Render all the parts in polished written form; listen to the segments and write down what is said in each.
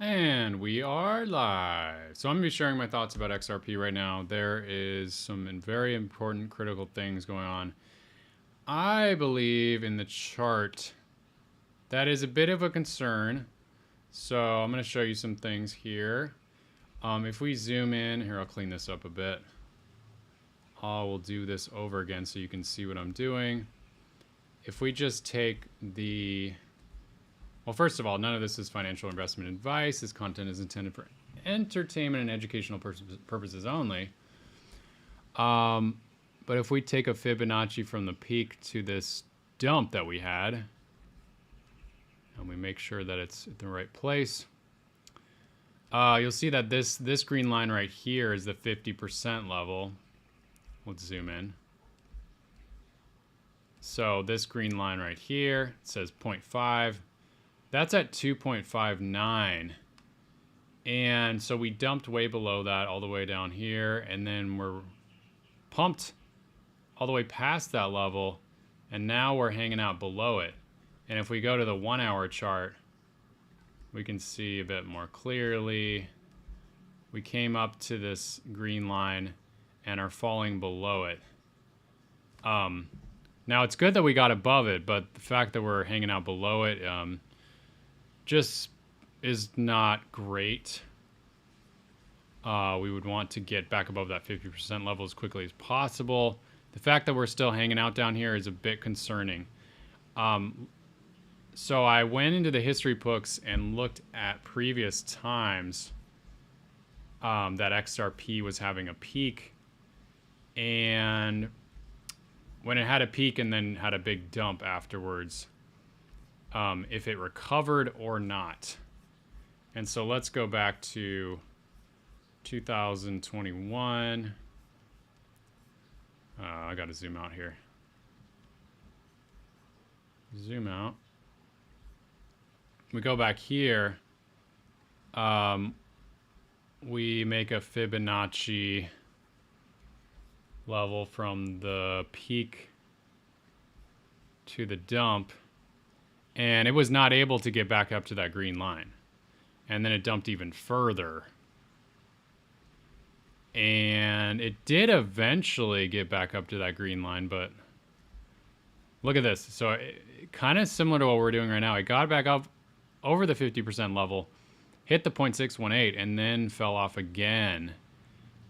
And we are live. So I'm going to be sharing my thoughts about XRP right now. There is some very important critical things going on. I believe in the chart that is a bit of a concern. So I'm going to show you some things here. If we zoom in, here I'll clean this up a bit. I will do this over again so you can see what I'm doing. If we just take the... Well, first of all, none of this is financial investment advice. This content is intended for entertainment and educational purposes only. But if we take a Fibonacci from the peak to this dump that we had, and we make sure that it's at the right place, you'll see that this green line right here is the 50% level. Let's zoom in. So this green line right here, it says 0.5. That's at 2.59. And so we dumped way below that all the way down here, and then we're pumped all the way past that level, and now we're hanging out below it. And if we go to the 1 hour chart, we can see a bit more clearly. We came up to this green line and are falling below it. Now it's good that we got above it, but the fact that we're hanging out below it, just is not great. We would want to get back above that 50% level as quickly as possible. The fact that we're still hanging out down here is a bit concerning. So I went into the history books and looked at previous times that XRP was having a peak. And when it had a peak and then had a big dump afterwards, if it recovered or not. And so let's go back to 2021. I got to zoom out here. Zoom out. We go back here. We make a Fibonacci level from the peak to the dump. And it was not able to get back up to that green line. And then it dumped even further. And it did eventually get back up to that green line, but look at this. So kind of similar to what we're doing right now. It got back up over the 50% level, hit the 0.618, and then fell off again.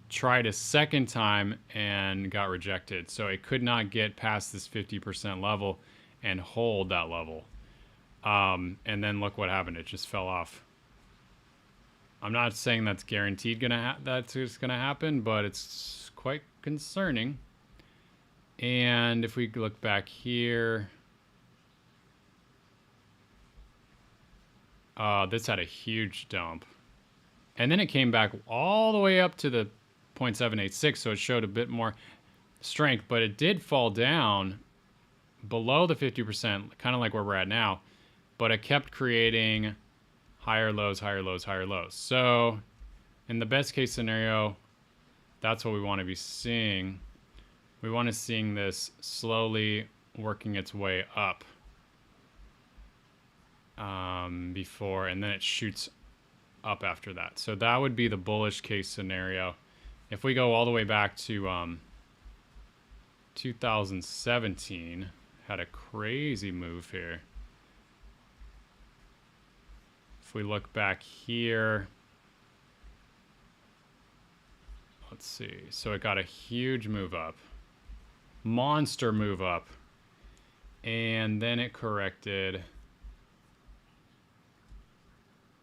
Tried a second time and got rejected. So it could not get past this 50% level and hold that level. And then look what happened. It just fell off. I'm not saying that's guaranteed that's just gonna happen, but it's quite concerning. And if we look back here, this had a huge dump. And then it came back all the way up to the 0.786, so it showed a bit more strength, but it did fall down below the 50%, kind of like where we're at now. But it kept creating higher lows, higher lows, higher lows. So in the best case scenario, that's what we want to be seeing. We want to seeing this slowly working its way up before, and then it shoots up after that. So that would be the bullish case scenario. If we go all the way back to 2017, had a crazy move here. If we look back here, let's see. So it got a huge move up, monster move up, and then it corrected.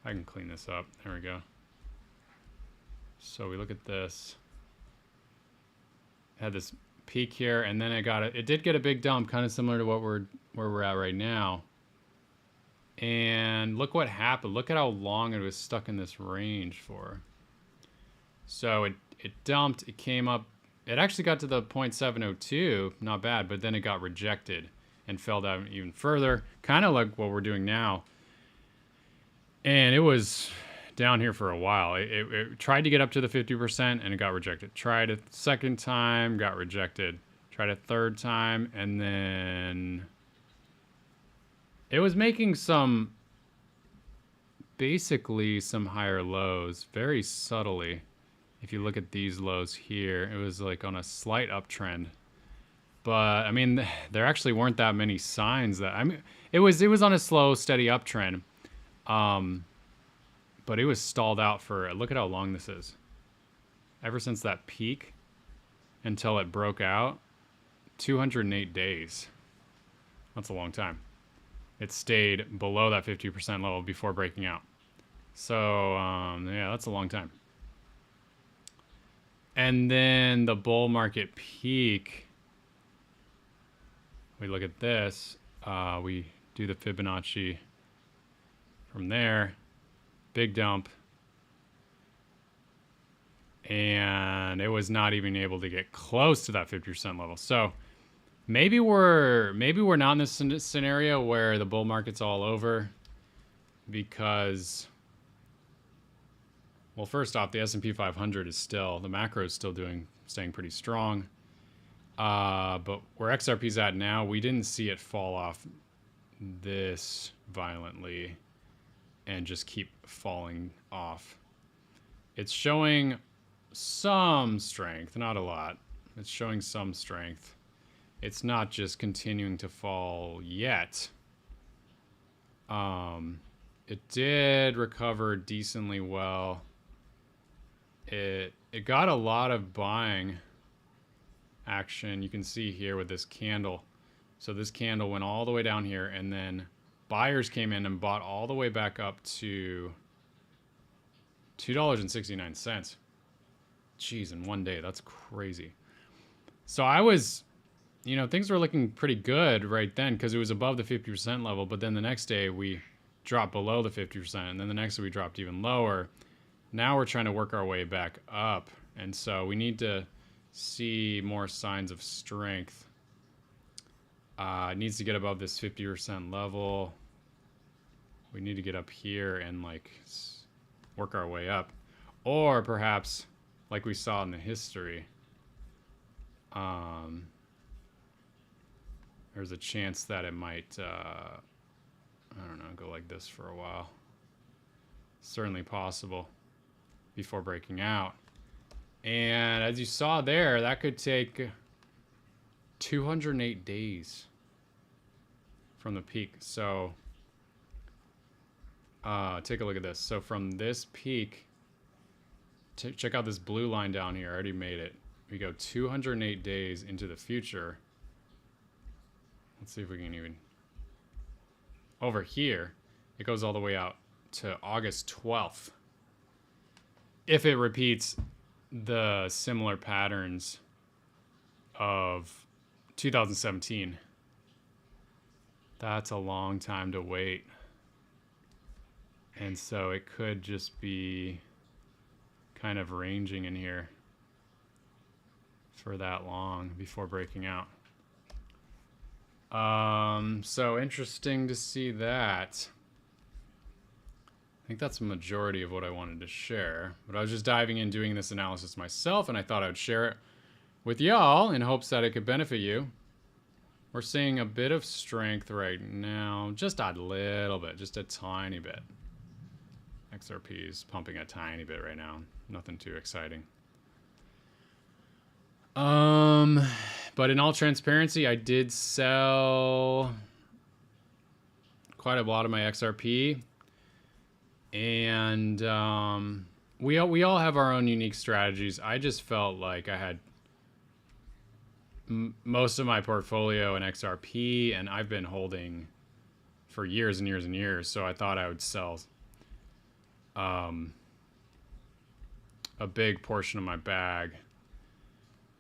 I can clean this up. There we go. So we look at this. It had this peak here, and then it did get a big dump, kind of similar to where we're at right now. And look what happened. Look at how long it was stuck in this range for. So it dumped, it came up, it actually got to the 0.702, not bad, but then it got rejected and fell down even further, kind of like what we're doing now. And it was down here for a while. It tried to get up to the 50% and it got rejected. Tried a second time, got rejected. Tried a third time, and then it was making some basically some higher lows, very subtly. If you look at these lows here, it was like on a slight uptrend. But I mean, there actually weren't that many signs that, I mean, it was on a slow, steady uptrend. But it was stalled out for, look at how long this is. Ever since that peak until it broke out, 208 days. That's a long time. It stayed below that 50% level before breaking out. So, yeah, that's a long time. And then the bull market peak, we look at this, we do the Fibonacci from there, big dump, and it was not even able to get close to that 50% level. So maybe we're not in this scenario where the bull market's all over, because, well, first off, the S&P 500 is still, the macro is still staying pretty strong. But where XRP's at now, we didn't see it fall off this violently and just keep falling off. It's showing some strength, not a lot. It's showing some strength. It's not just continuing to fall yet. It did recover decently well. It got a lot of buying action. You can see here with this candle. So this candle went all the way down here, and then buyers came in and bought all the way back up to $2.69. Jeez, in one day, that's crazy. So I was, you know, things were looking pretty good right then because it was above the 50% level, but then the next day we dropped below the 50%, and then the next day we dropped even lower. Now we're trying to work our way back up, and so we need to see more signs of strength. It needs to get above this 50% level. We need to get up here and like work our way up, or perhaps like we saw in the history, there's a chance that it might I don't know, go like this for a while. Certainly possible before breaking out. And as you saw there, that could take 208 days from the peak. So take a look at this. So from this peak, check out this blue line down here. I already made it. We go 208 days into the future. Let's see if we can even, over here, it goes all the way out to August 12th. If it repeats the similar patterns of 2017, that's a long time to wait. And so it could just be kind of ranging in here for that long before breaking out. So interesting to see that. I think that's the majority of what I wanted to share, but I was just diving in doing this analysis myself, and I thought I would share it with y'all in hopes that it could benefit you. We're seeing a bit of strength right now, just a little bit, just a tiny bit. XRP is pumping a tiny bit right now, nothing too exciting. But in all transparency, I did sell quite a lot of my XRP, and we all have our own unique strategies. I just felt like I had most of my portfolio in XRP, and I've been holding for years and years and years, so I thought I would sell a big portion of my bag.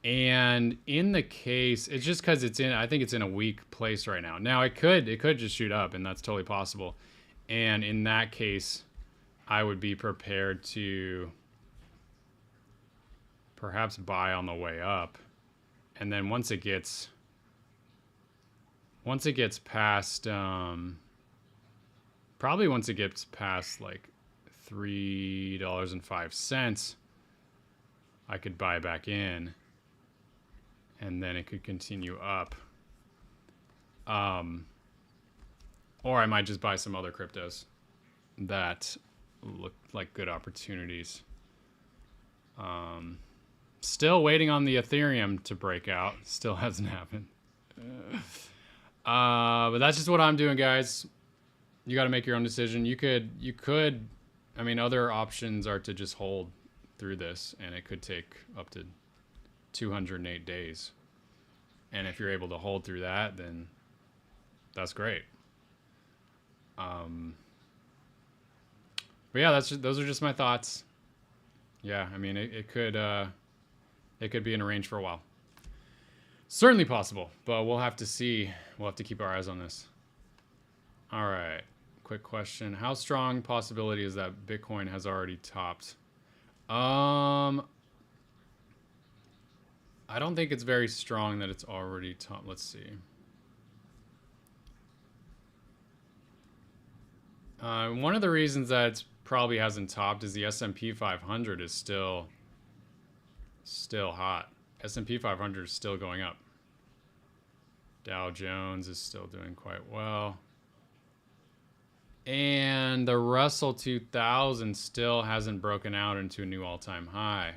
And in the case, it's just because I think it's in a weak place right now. Now it could just shoot up, and that's totally possible. And in that case, I would be prepared to perhaps buy on the way up. And then once it gets past, probably once it gets past like $3.05, I could buy back in. And then it could continue up. Or I might just buy some other cryptos that look like good opportunities. Still waiting on the Ethereum to break out. Still hasn't happened. But that's just what I'm doing, guys. You got to make your own decision. You could, I mean, other options are to just hold through this, and it could take up to 208 days. And if you're able to hold through that, then that's great. But yeah, those are just my thoughts. Yeah, I mean, it could be in a range for a while. Certainly possible, but we'll have to see. We'll have to keep our eyes on this. All right, quick question. How strong possibility is that Bitcoin has already topped? I don't think it's very strong that it's already topped. Let's see. One of the reasons that it probably hasn't topped is the S&P 500 is still hot. S&P 500 is still going up. Dow Jones is still doing quite well. And the Russell 2000 still hasn't broken out into a new all-time high.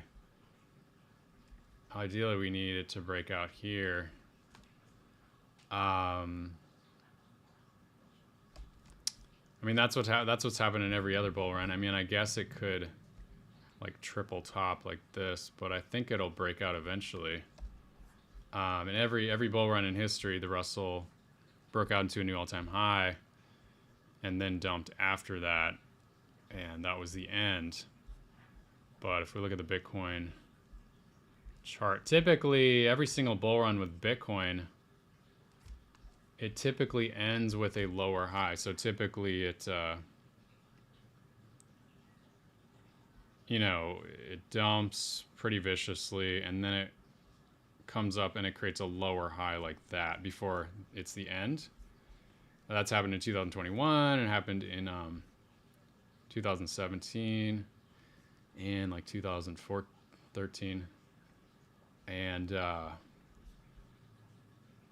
Ideally, we need it to break out here. I mean, that's what's happened in every other bull run. I mean, I guess it could like triple top like this, but I think it'll break out eventually. In every bull run in history, the Russell broke out into a new all-time high and then dumped after that, and that was the end. But if we look at the Bitcoin chart, typically every single bull run with Bitcoin, it typically ends with a lower high. So typically it you know, it dumps pretty viciously, and then it comes up and it creates a lower high like that before it's the end. That's happened in 2021, and happened in 2017 and like 2013. And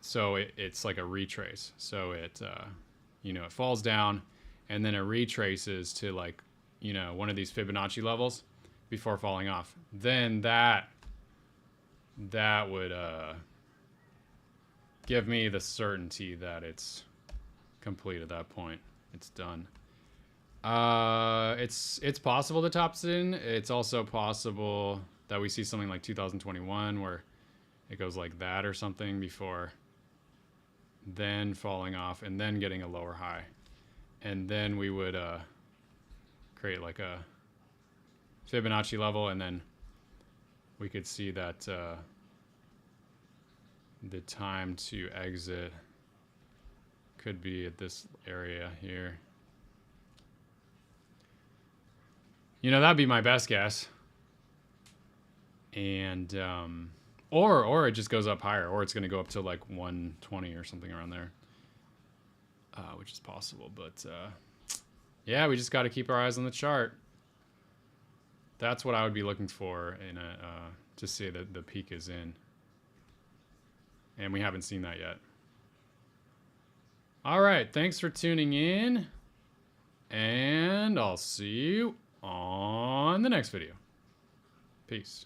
so it's like a retrace. So it, you know, it falls down and then it retraces to like, you know, one of these Fibonacci levels before falling off. Then that would give me the certainty that it's complete at that point. It's done. It's possible the top's in. It's also possible that we see something like 2021 where it goes like that or something before then falling off and then getting a lower high. And then we would create like a Fibonacci level, and then we could see that the time to exit could be at this area here. You know, that'd be my best guess. And or it just goes up higher, or it's going to go up to like 120 or something around there, which is possible. But yeah, we just got to keep our eyes on the chart. That's what I would be looking for in a to see that the peak is in, and we haven't seen that yet. All right, thanks for tuning in, and I'll see you on the next video. Peace.